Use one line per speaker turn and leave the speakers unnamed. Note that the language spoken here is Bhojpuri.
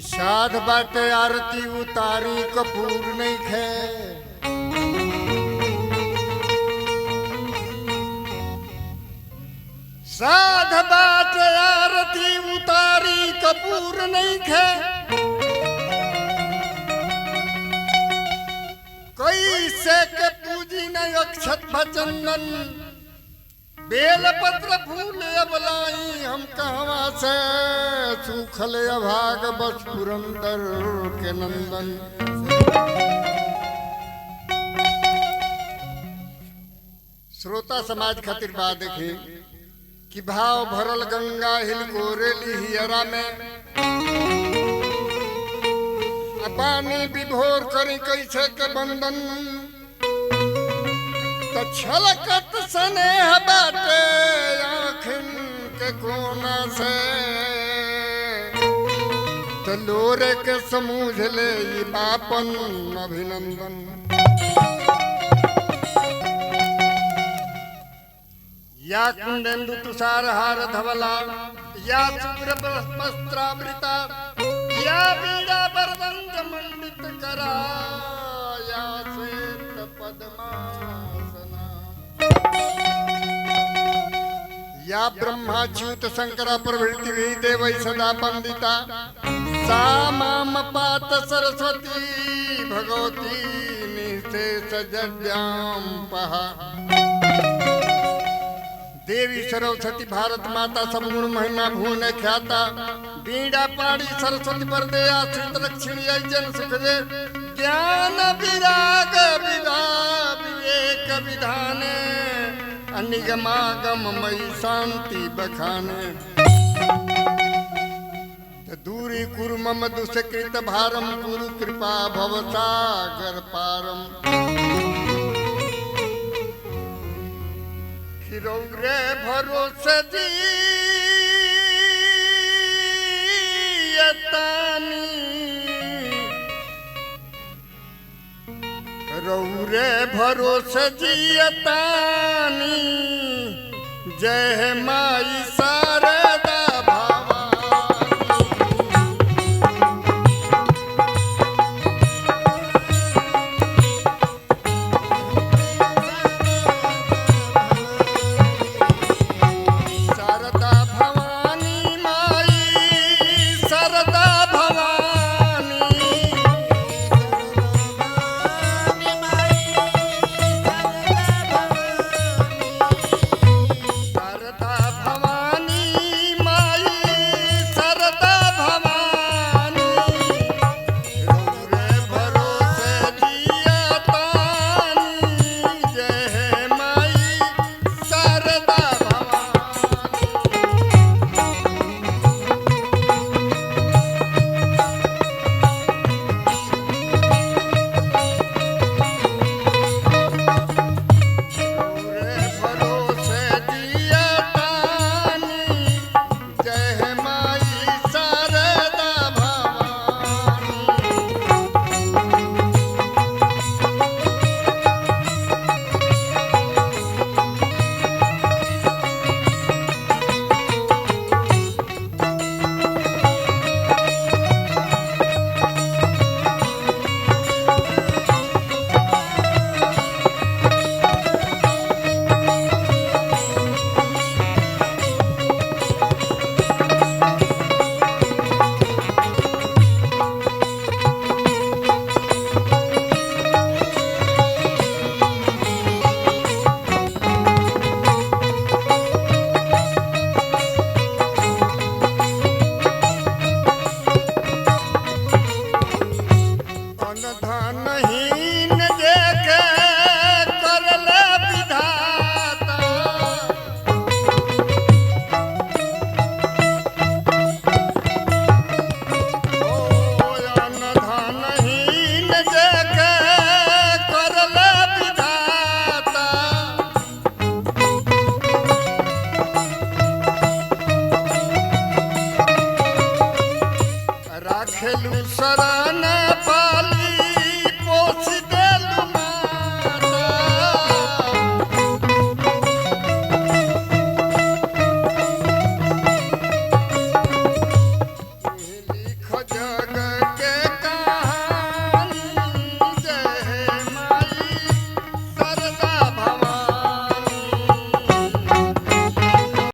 साध बाटे आरती उतारी कपूर नहीं खे। साध बाटे आरती उतारी कपूर नहीं खे। कैसे के पूजी नहीं अक्षत भचंदन बेलपत्र फूल अबलाई हम कहवा से सूखल अभाग बस पुरंदर के नंदन। श्रोता समाज खातिर बात देखी कि भाव भरल गंगा हिल कोरेली हियरा में पानी विभोर करी कैसे के बंधन। छलकत स्नेह बाटे आँखिन के कोना से तो लोरे के समूझ ले बापन अभिनंदन। या कुंडेन्दु तुषार हार धवला या शुभ्र वस्त्रावृता या वीणा बरदंग मंडित करा या श्वेत पद्मा या ब्रह्माच्युत शंकरा प्रभृति देव सदा वंदिता सा माम पात सरस्वती भगवती निशेष जड्याम पहा। देवी सरस्वती भारत माता सद्गुण महिमा भुवन ख्याता बीड़ा पाड़ी सरस्वती पर दे आश्रित लक्ष्मी जन सुख दे ज्ञान विराग विधा विवेक विधाने निगमागम मई शांति बखाने। दूरी कुरु मम दुष्कृत भारम गुरु कृपा भवसागर पारम। खिरौरे भरोसे जियतानी रौरे भरोसे जियतानी जय माई शारदा शरण पाली पोषित